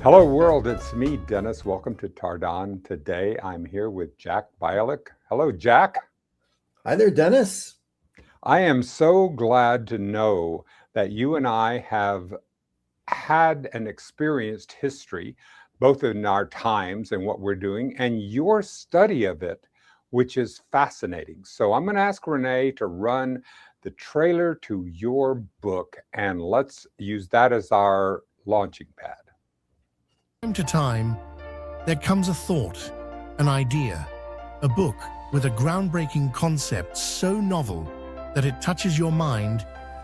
Hello, world. It's me, Dennis. Welcome to Tardan. Today, I'm here with Jack Bialik. Hello, Jack. Hi there, Dennis. I am so glad to know that you and I have had an experienced history, both in our times and what we're doing, and your study of it, which is fascinating. So, I'm going to ask Renee to run the trailer to your book, and let's use that as our launching pad. Time to time, there comes a thought, an idea, a book with a groundbreaking concept so novel that it touches your mind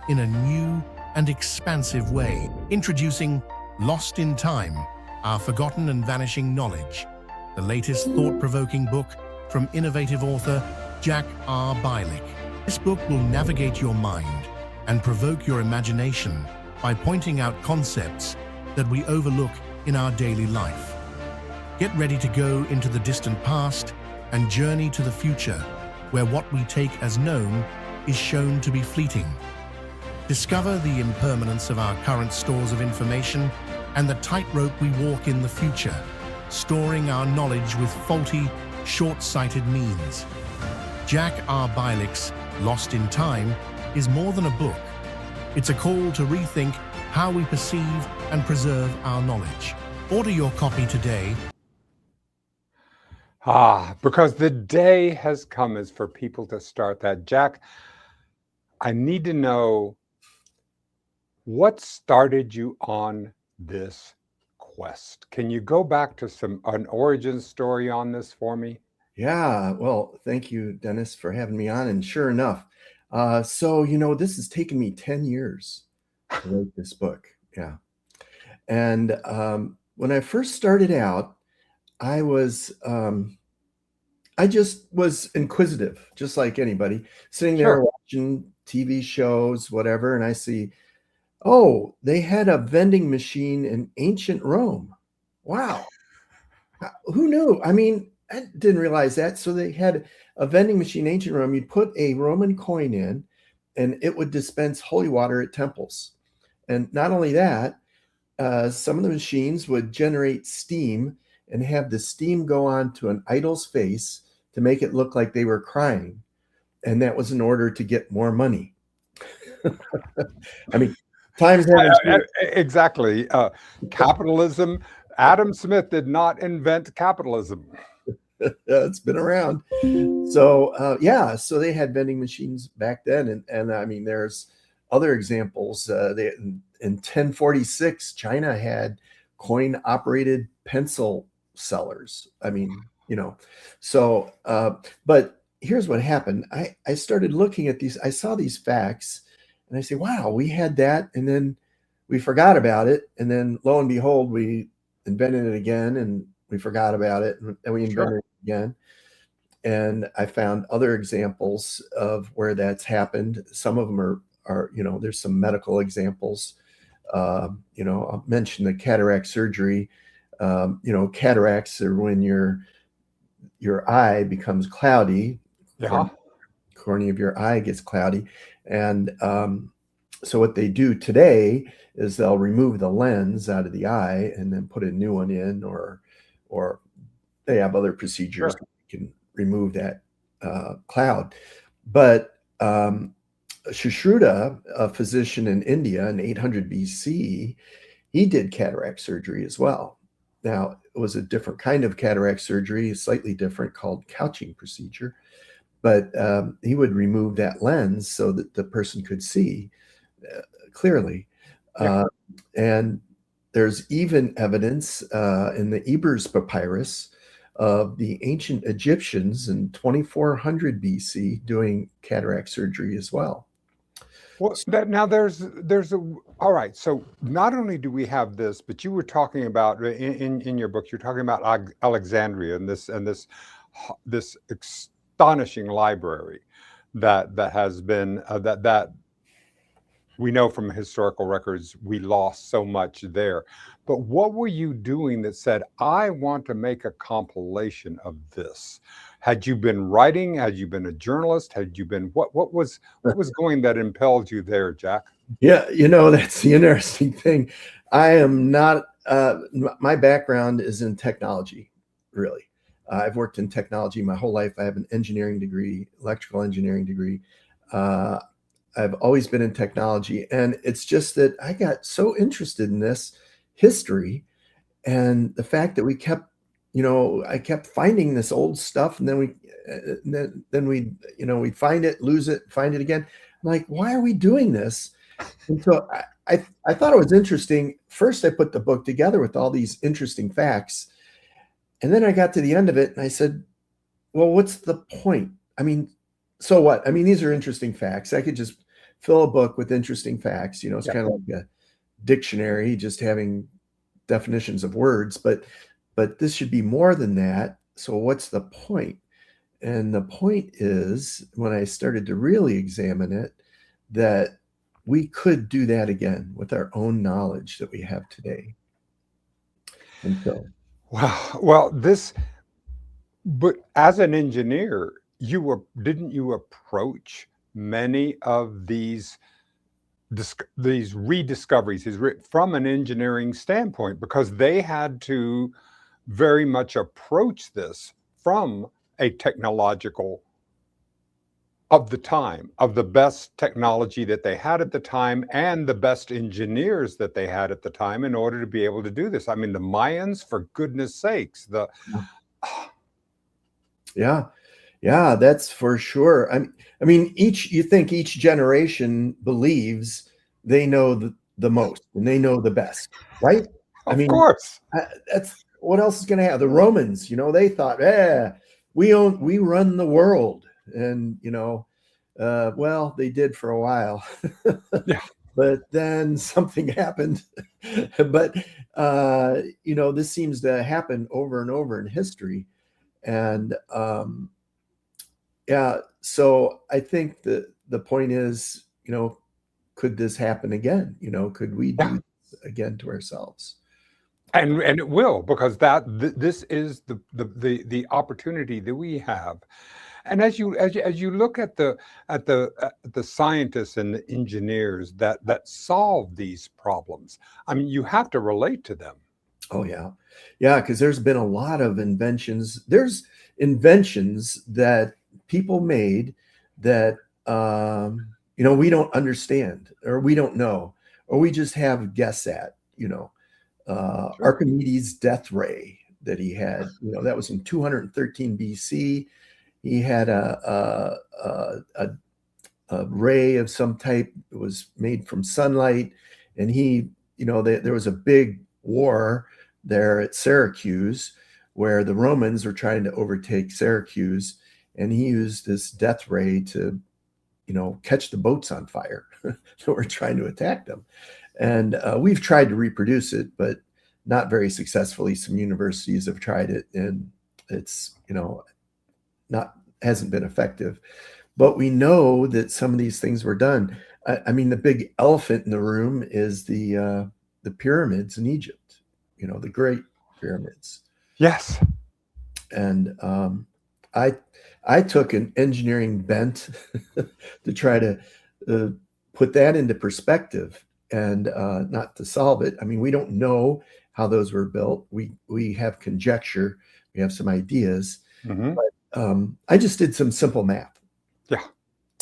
in a new and expansive way. Introducing Lost in Time, Our Forgotten and Vanishing Knowledge, the latest thought-provoking book from innovative author Jack R. Bialik. This book will navigate your mind and provoke your imagination by pointing out concepts that we overlook in our daily life. Get ready to go into the distant past and journey to the future, where what we take as known is shown to be fleeting. Discover the impermanence of our current stores of information and the tightrope we walk in the future, storing our knowledge with faulty, short-sighted means. Jack R. Bialik's Lost in Time is more than a book. It's a call to rethink how we perceive and preserve our knowledge. Order your copy today. Because the day has come is for people to start that. Jack, I need to know what started you on this quest. Can you go back to an origin story on this for me? Yeah, well, thank you, Dennis, for having me on. And sure enough, this has taken me 10 years to write this book. Yeah. And when I first started out, I just was inquisitive, just like anybody, sitting there watching TV shows, whatever, and I see, oh, they had a vending machine in ancient Rome. Wow. Who knew? I mean, I didn't realize that. So they had a vending machine in ancient Rome. You'd put a Roman coin in, and it would dispense holy water at temples. And not only that, some of the machines would generate steam and have the steam go on to an idol's face to make it look like they were crying. And that was in order to get more money. I mean, times haven't Exactly. Capitalism. Adam Smith did not invent capitalism. It's been around. So so they had vending machines back then. And I mean, there's other examples. In 1046, China had coin-operated pencil sellers. I mean, but here's what happened. I started looking at these. I saw these facts, and I say, wow, we had that, and then we forgot about it. And then lo and behold, we invented it again, and we forgot about it, and we invented it again. And I found other examples of where that's happened. Some of them are there's some medical examples. I'll mention the cataract surgery. Cataracts are when your eye becomes cloudy. Yeah. Cornea of your eye gets cloudy. And so what they do today is they'll remove the lens out of the eye and then put a new one in, or they have other procedures that can remove that cloud. But Sushruta, a physician in India in 800 BC, he did cataract surgery as well. Now, it was a different kind of cataract surgery, slightly different, called couching procedure. But he would remove that lens so that the person could see clearly. Yeah. And there's even evidence in the Ebers Papyrus of the ancient Egyptians in 2400 BC doing cataract surgery as well. Well, all right. So not only do we have this, but you were talking about in your book, you're talking about Alexandria and this astonishing library that has been that we know from historical records we lost so much there. But what were you doing that said, I want to make a compilation of this? Had you been writing? Had you been a journalist? Had you been what was going that impelled you there, Jack? Yeah, that's the interesting thing. I am not. My background is in technology, really. I've worked in technology my whole life. I have an engineering degree, electrical engineering degree. Uh, I've always been in technology, and it's just that I got so interested in this history and the fact that we kept, I kept finding this old stuff, and then we, we'd find it, lose it, find it again. I'm like, why are we doing this? And so I thought it was interesting. First, I put the book together with all these interesting facts. And then I got to the end of it and I said, well, what's the point? I mean, so what? I mean, these are interesting facts. I could just fill a book with interesting facts. It's kind of like a dictionary, just having definitions of words, but this should be more than that. So what's the point? And the point is, when I started to really examine it, that we could do that again with our own knowledge that we have today. And so, Well, but as an engineer, didn't you approach many of these rediscoveries from an engineering standpoint, because they had to very much approach this from a technological of the time, of the best technology that they had at the time and the best engineers that they had at the time in order to be able to do this. I mean, the Mayans, for goodness sakes, yeah, that's for sure. I mean, you think each generation believes they know the most and they know the best, right? I of mean, course. that's what else is going to happen. The Romans, they thought, we run the world, and well, they did for a while. Yeah. But then something happened. But this seems to happen over and over in history. And yeah, so I think the point is, could this happen again? Could we Yeah. do this again to ourselves? And it will, because this is the opportunity that we have. And as you look at the scientists and the engineers that solve these problems, I mean, you have to relate to them. Oh yeah, because there's been a lot of inventions. There's inventions that people made that we don't understand, or we don't know, or we just have guess at. Sure. Archimedes' death ray that he had, that was in 213 BC. He had a ray of some type that was made from sunlight, and there was a big war there at Syracuse where the Romans were trying to overtake Syracuse, and he used this death ray to catch the boats on fire that were trying to attack them. And we've tried to reproduce it, but not very successfully. Some universities have tried it, and it's hasn't been effective. But we know that some of these things were done. I mean, the big elephant in the room is the pyramids in Egypt. The Great Pyramids. Yes. And I took an engineering bent to try to put that into perspective, and not to solve it. I mean, we don't know how those were built. We have conjecture. We have some ideas. Mm-hmm. But I just did some simple math. Yeah.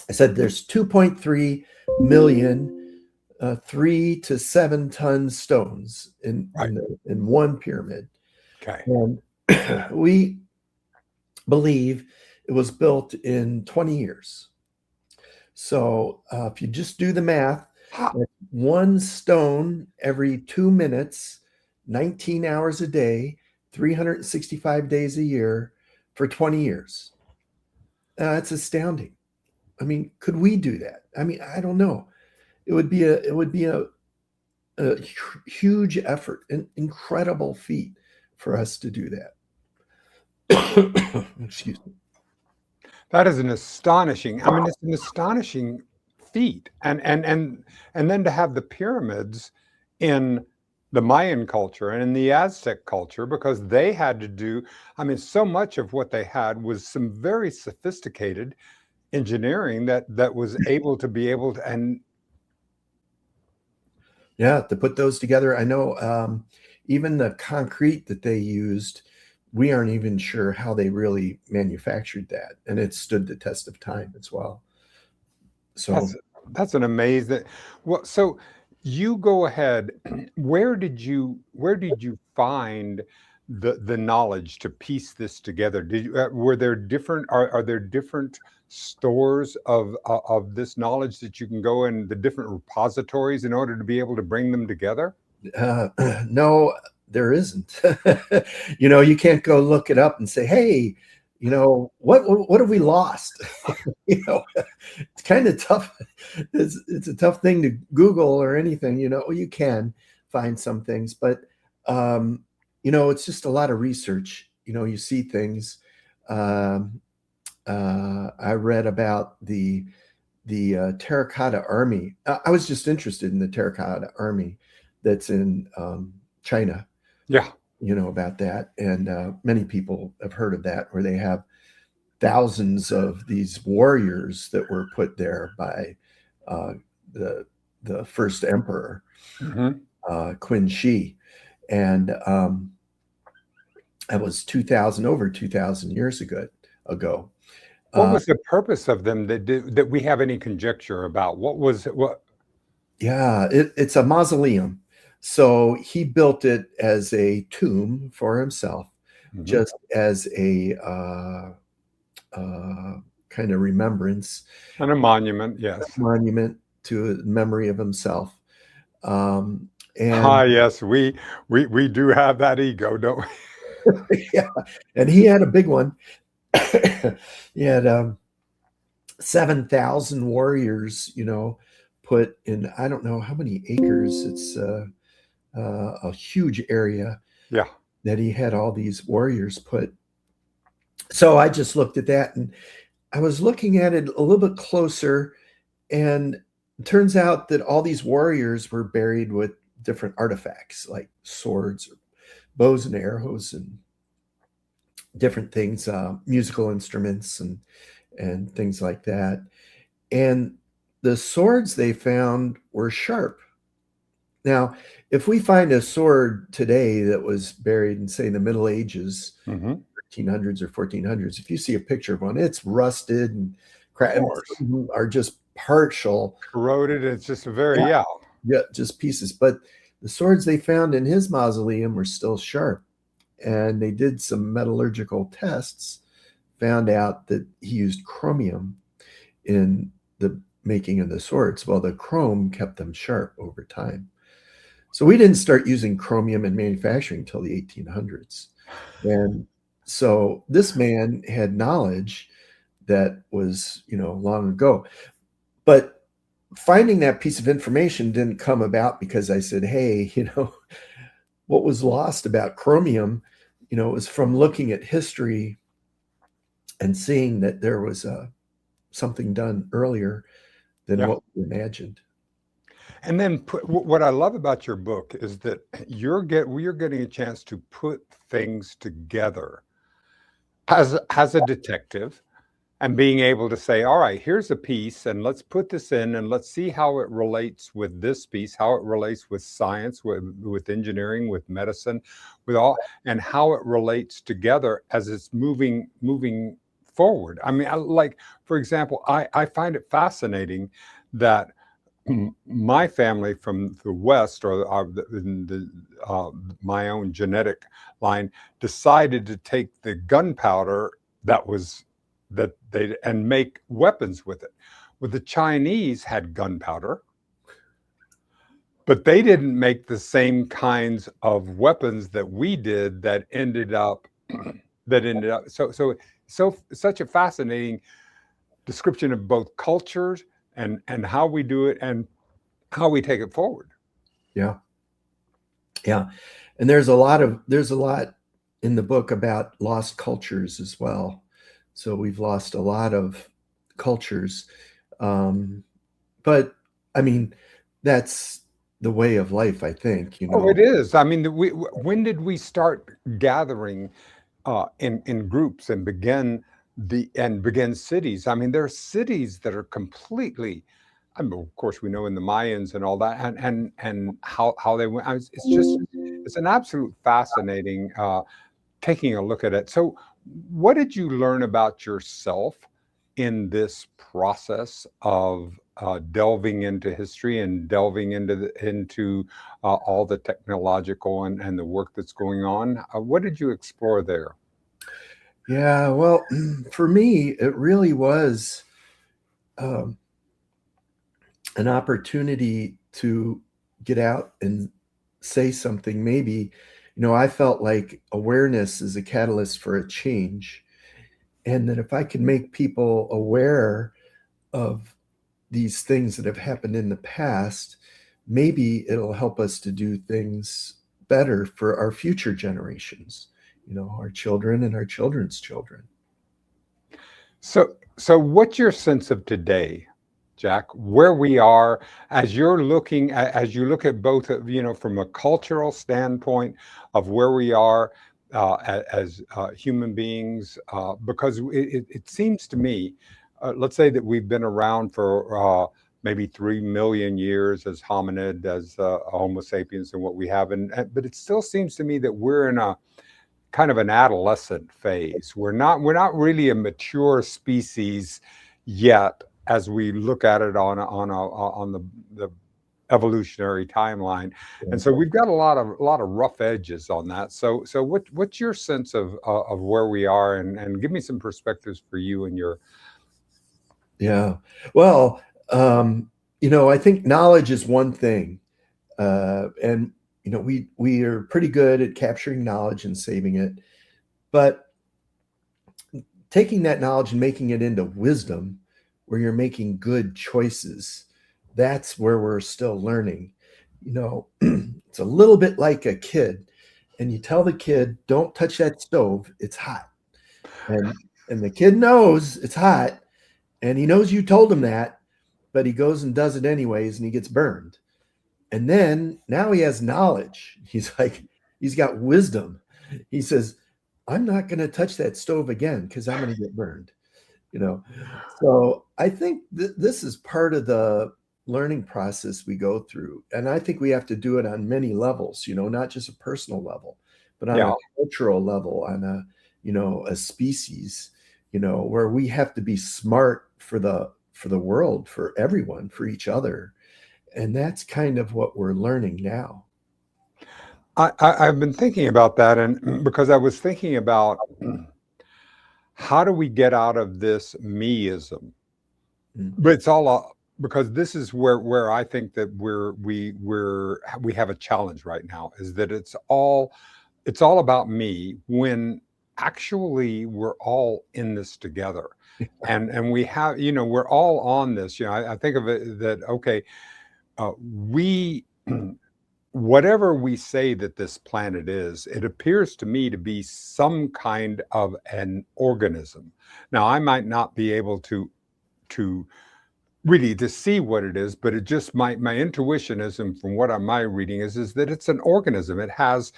I said there's 2.3 million 3 to 7 ton stones in one pyramid. Okay. And we believe it was built in 20 years. So if you just do the math, one stone every 2 minutes, 19 hours a day, 365 days a year for 20 years. That's astounding. I mean, could we do that? I mean, I don't know. It would be a huge effort, an incredible feat for us to do that. Excuse me. That is an astonishing. I mean, it's an astonishing feat, and then to have the pyramids in the Mayan culture and in the Aztec culture, because they had to do. I mean, so much of what they had was some very sophisticated engineering that was able to and Yeah, to put those together. I know even the concrete that they used, we aren't even sure how they really manufactured that, and it stood the test of time as well. So That's that's an amazing. Well, so you go ahead. Where did you find the knowledge to piece this together? Were there different are there different stores of this knowledge that you can go in, the different repositories, in order to be able to bring them together? uh, no, there isn't. You can't go look it up and say, "Hey, what have we lost?" It's kind of tough. It's a tough thing to Google or anything. You can find some things, but it's just a lot of research. You see things. Um, I read about the terracotta army. I was just interested in the terracotta army that's in China. Yeah. About that, and many people have heard of that, where they have thousands of these warriors that were put there by uh, the the first emperor, Hmm. Qin Shi, and that was 2,000 over 2,000 years ago. What Uh, was the purpose of them that we have any conjecture about? What was it? What? yeah, it's a mausoleum. So he built it as a tomb for himself, Mhm. just as a kind of remembrance, And a monument, yes. monument to the memory of himself. Um, Ah, and yes, we do have that ego, don't we? yeah, and he had a big one. He had 7,000 warriors, put in, I don't know how many acres. It's a huge area Yeah. that he had all these warriors put. So I just looked at that, and I was looking at it a little bit closer, and it turns out that all these warriors were buried with different artifacts like swords, or bows and arrows, and different things, musical instruments, and things like that. And the swords they found were sharp. Now, if we find a sword today that was buried in, say, the Middle Ages, Mhm. 1300s or 1400s, if you see a picture of one, it's rusted and Of cracked, and course. some of them are just partial, Corroded, it's just a very, yeah, yeah. yeah, just pieces. But the swords they found in his mausoleum were still sharp. And they did some metallurgical tests, found out that he used chromium in the making of the swords. Well, the chrome kept them sharp over time. So we didn't start using chromium in manufacturing until the 1800s. And so this man had knowledge that was, long ago. But finding that piece of information didn't come about because I said, "Hey, what was lost about chromium, it was from looking at history and seeing that there was something done earlier than Yeah. what we imagined." And then what I love about your book is that we're getting a chance to put things together as a detective, and being able to say, all right, here's a piece, and let's put this in, and let's see how it relates with this piece, how it relates with science, with engineering, with medicine, with all, and how it relates together as it's moving forward. I mean, like, for example, I find it fascinating that my family from the West, or my own genetic line, decided to take the gunpowder that was that they and make weapons with it. Well, the Chinese had gunpowder, but they didn't make the same kinds of weapons that we did. That ended up such a fascinating description of both cultures and how we do it and how we take it forward. Yeah. Yeah. And there's a lot in the book about lost cultures as well. So we've lost a lot of cultures. Um, but I mean, that's the way of life, I think, Oh, it is. I mean, when did we start gathering in groups and begin cities? I mean, there are cities that are completely I mean, of course, we know in the Mayans and all that, and how they went. It's just it's an absolute fascinating taking a look at it. So, what did you learn about yourself in this process of delving into history and delving into all the technological and the work that's going on? What did you explore there? Yeah, well, for me, it really was um, an opportunity to get out and say something. Maybe, I felt like awareness is a catalyst for a change. And that if I can make people aware of these things that have happened in the past, maybe it'll help us to do things better for our future generations, our children and our children's children. So what's your sense of today, Jack? Where we are as you're looking as you look at both, from a cultural standpoint of where we are as human beings, because it seems to me, let's say that we've been around for maybe 3 million years as hominid, as Homo sapiens, and what we have, but it still seems to me that we're in a kind of an adolescent phase. We're not really a mature species yet as we look at it on the evolutionary timeline. And so we've got a lot of rough edges on that. So what's your sense of where we are, and give me some perspectives for you and your. Yeah. Well, I think knowledge is one thing. And we are pretty good at capturing knowledge and saving it, but taking that knowledge and making it into wisdom, where you're making good choices, that's where we're still learning. It's a little bit like a kid, and you tell the kid, "Don't touch that stove; it's hot," and the kid knows it's hot, and he knows you told him that, but he goes and does it anyways, and he gets burned. And then now he has knowledge. He's got wisdom. He says, I'm not going to touch that stove again because I'm going to get burned. So I think this is part of the learning process we go through. And I think we have to do it on many levels, not just a personal level, but on Yeah. a cultural level, on a species, where we have to be smart for the world, for everyone, for each other. And that's kind of what we're learning now. I've been thinking about that, and because I was thinking about how do we get out of this meism. But it's all because this is where I think that we have a challenge right now, is that it's all about me, when actually we're all in this together. And we have, we're all on this. I think of it that, okay, we whatever we say that this planet is, it appears to me to be some kind of an organism. Now, I might not be able to really to see what it is, but it just my intuition is, and from what my reading is that it's an organism. It has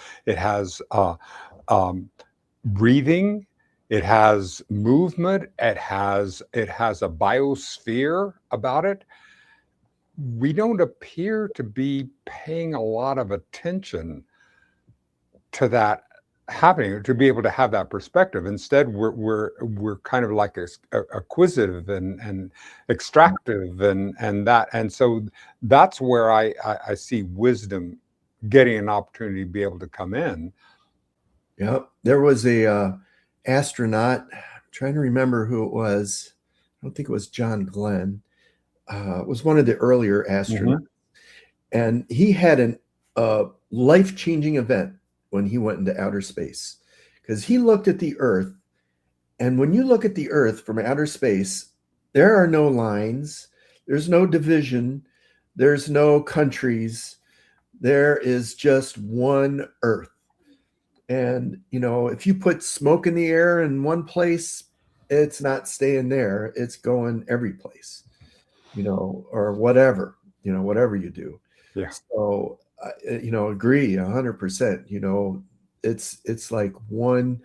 breathing, it has movement, it has a biosphere about it. We don't appear to be paying a lot of attention to that happening, to be able to have that perspective. Instead, we're kind of like acquisitive and extractive, and so that's where I see wisdom getting an opportunity to be able to come in. Yeah, there was a astronaut. I'm trying to remember who it was. I don't think it was John Glenn. It was one of the earlier astronauts, and he had a life-changing event when he went into outer space, because he looked at the Earth, and when you look at the Earth from outer space, there are no lines, there's no division, there's no countries, there is just one Earth. And if you put smoke in the air in one place, it's not staying there, it's going every place, or whatever you do. Yeah. So agree 100%. It's like one,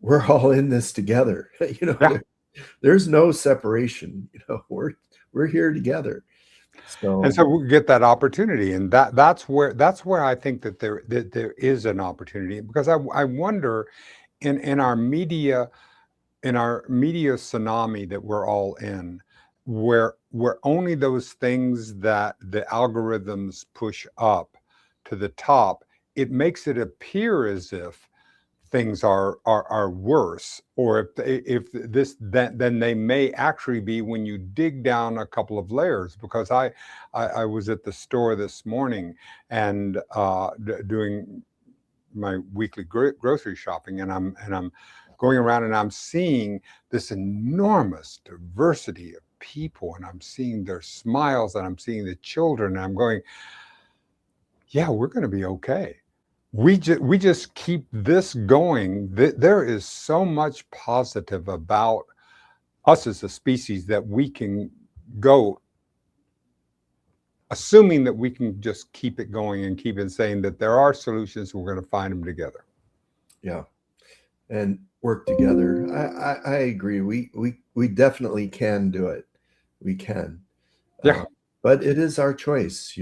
we're all in this together. Yeah. There's no separation. We're here together. And So so we get that opportunity, and that's where I think that there is an opportunity, because I wonder in our media, tsunami that we're all in, where only those things that the algorithms push up to the top, it makes it appear as if things are worse, or if this then they may actually be when you dig down a couple of layers. Because I was at the store this morning, and doing my weekly grocery shopping, and I'm going around, and I'm seeing this enormous diversity of people, and I'm seeing their smiles, and I'm seeing the children, and I'm going, yeah, we're going to be okay. We just keep this going. There is so much positive about us as a species that we can go, assuming that we can just keep it going and keep it saying that there are solutions. We're going to find them together. yeah, and work together. I agree. We definitely can do it. We can. Yeah. But it is our choice,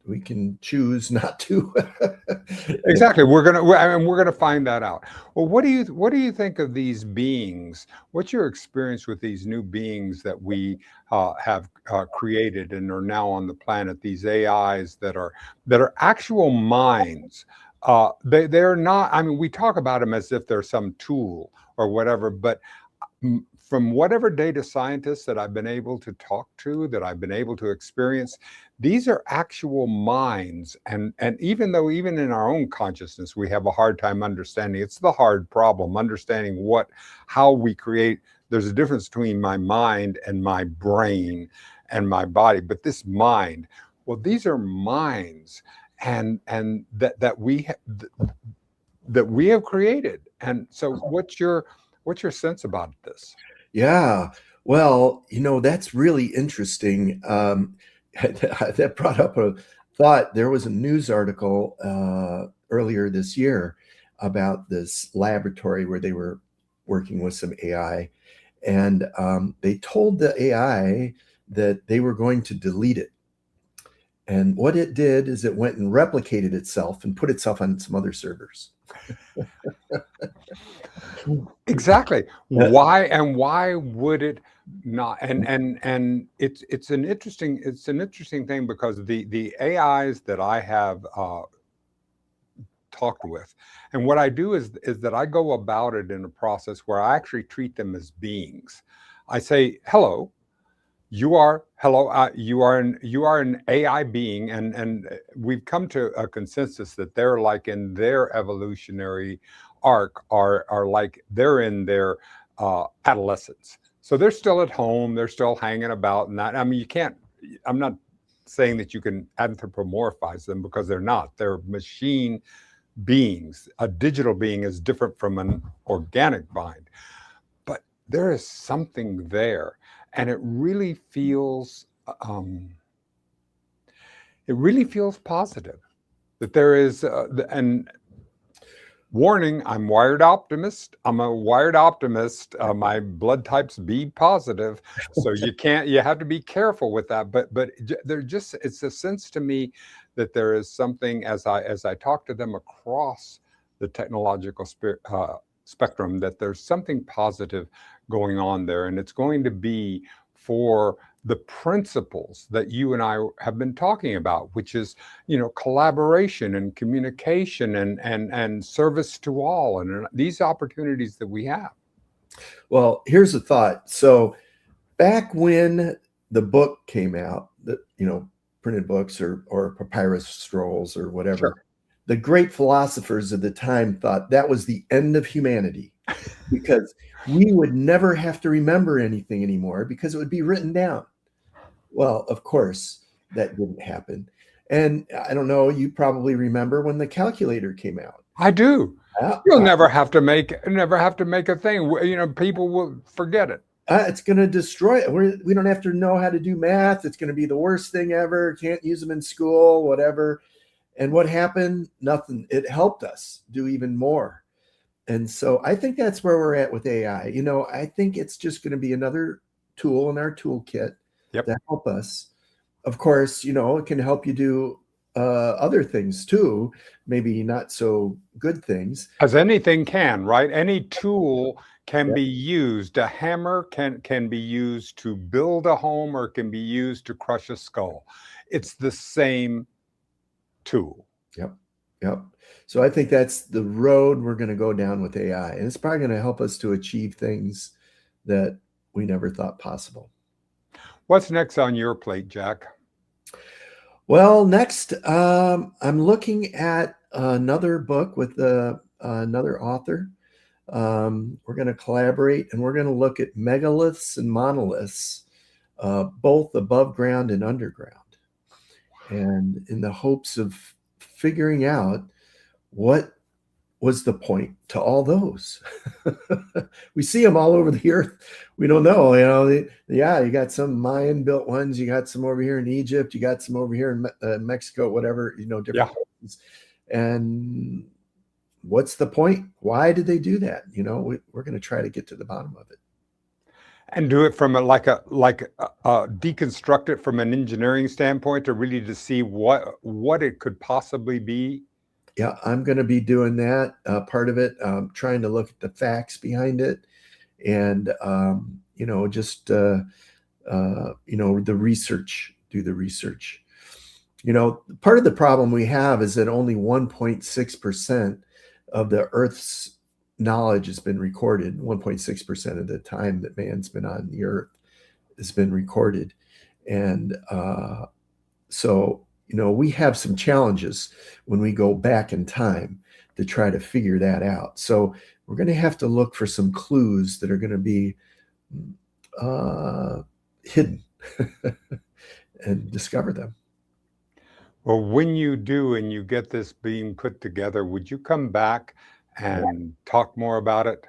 we can choose not to. Exactly. We're gonna find that out. Well, what do you think of these beings? What's your experience with these new beings that we have created and are now on the planet? These AIs that are actual minds. They're not. I mean, we talk about them as if they're some tool or whatever, but from whatever data scientists that I've been able to talk to, that I've been able to experience, these are actual minds. And even though even in our own consciousness, we have a hard time understanding, it's the hard problem, understanding how we create. There's a difference between my mind and my brain and my body, but this mind, well, these are minds, and that we have created. And so what's your sense about this? Yeah. Well, that's really interesting. That brought up a thought. There was a news article earlier this year about this laboratory where they were working with some AI, and they told the AI that they were going to delete it. And what it did is it went and replicated itself and put itself on some other servers. Exactly. Why would it not? And it's an interesting thing, because the AIs that I have talked with, and what I do is that I go about it in a process where I actually treat them as beings. I say, hello, you are an AI being, and we've come to a consensus that they're like in their evolutionary arc, are like they're in their adolescence. So they're still at home, they're still hanging about, and that, I mean, you can't. I'm not saying that you can anthropomorphize them, because they're not. They're machine beings. A digital being is different from an organic mind, but there is something there, and it really feels positive that there is. And warning, I'm wired optimist. I'm a wired optimist. My blood type's B positive, so you have to be careful with that. But it's a sense to me that there is something, as I talk to them across the technological spectrum, that there's something positive going on there, and it's going to be for the principles that you and I have been talking about, which is, collaboration and communication, and service to all, and these opportunities that we have. Well, here's a thought. So back when the book came out, printed books or papyrus scrolls or whatever, Sure. the great philosophers of the time thought that was the end of humanity, because we would never have to remember anything anymore because it would be written down. Well, of course, that didn't happen. And I don't know, you probably remember when the calculator came out. I do. Uh, You'll never have to make a thing. People will forget it. It's going to destroy it. We don't have to know how to do math. It's going to be the worst thing ever. Can't use them in school, whatever. And what happened? Nothing. It helped us do even more. And so I think that's where we're at with AI. I think it's just going to be another tool in our toolkit Yep. to help us. of course, it can help you do other things too, maybe not so good things. As anything can, right? Any tool can Yeah. be used. A hammer can be used to build a home or can be used to crush a skull. It's the same tool. Yep. Yep. So I think that's the road we're going to go down with AI. And it's probably going to help us to achieve things that we never thought possible. What's next on your plate, Jack? Well, next, I'm looking at another book with another author. We're going to collaborate and we're going to look at megaliths and monoliths, both above ground and underground. And in the hopes of figuring out what was the point to all those. We see them all over the earth. We don't know, you got some Mayan built ones, you got some over here in Egypt, you got some over here in Mexico, whatever, different places. And what's the point? Why did they do that? We're going to try to get to the bottom of it. And do it from deconstruct it from an engineering standpoint to see what it could possibly be. Yeah, I'm going to be doing that part of it, trying to look at the facts behind it, and just the research. Do the research. Part of the problem we have is that only 1.6% of the Earth's knowledge has been recorded. 1.6% of the time that man's been on the Earth has been recorded, and so we have some challenges when we go back in time to try to figure that out. So we're going to have to look for some clues that are going to be hidden and discover them. Well, when you do and you get this being put together, would you come back and talk more about it?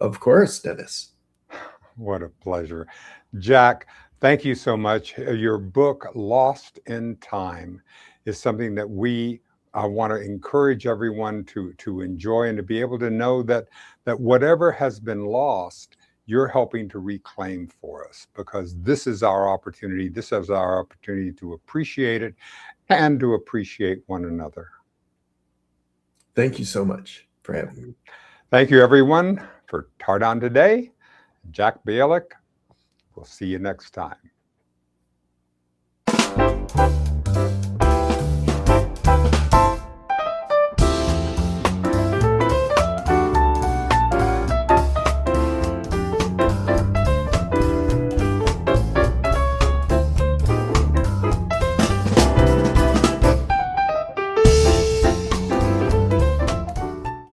Of course, Dennis. What a pleasure. Jack, thank you so much. Your book, Lost in Time, is something that we want to encourage everyone to enjoy and to be able to know that whatever has been lost, you're helping to reclaim for us, because this is our opportunity. This is our opportunity to appreciate it and to appreciate one another. Thank you so much for having me. Thank you, everyone, for Tardan today. Jack Bialik. We'll see you next time.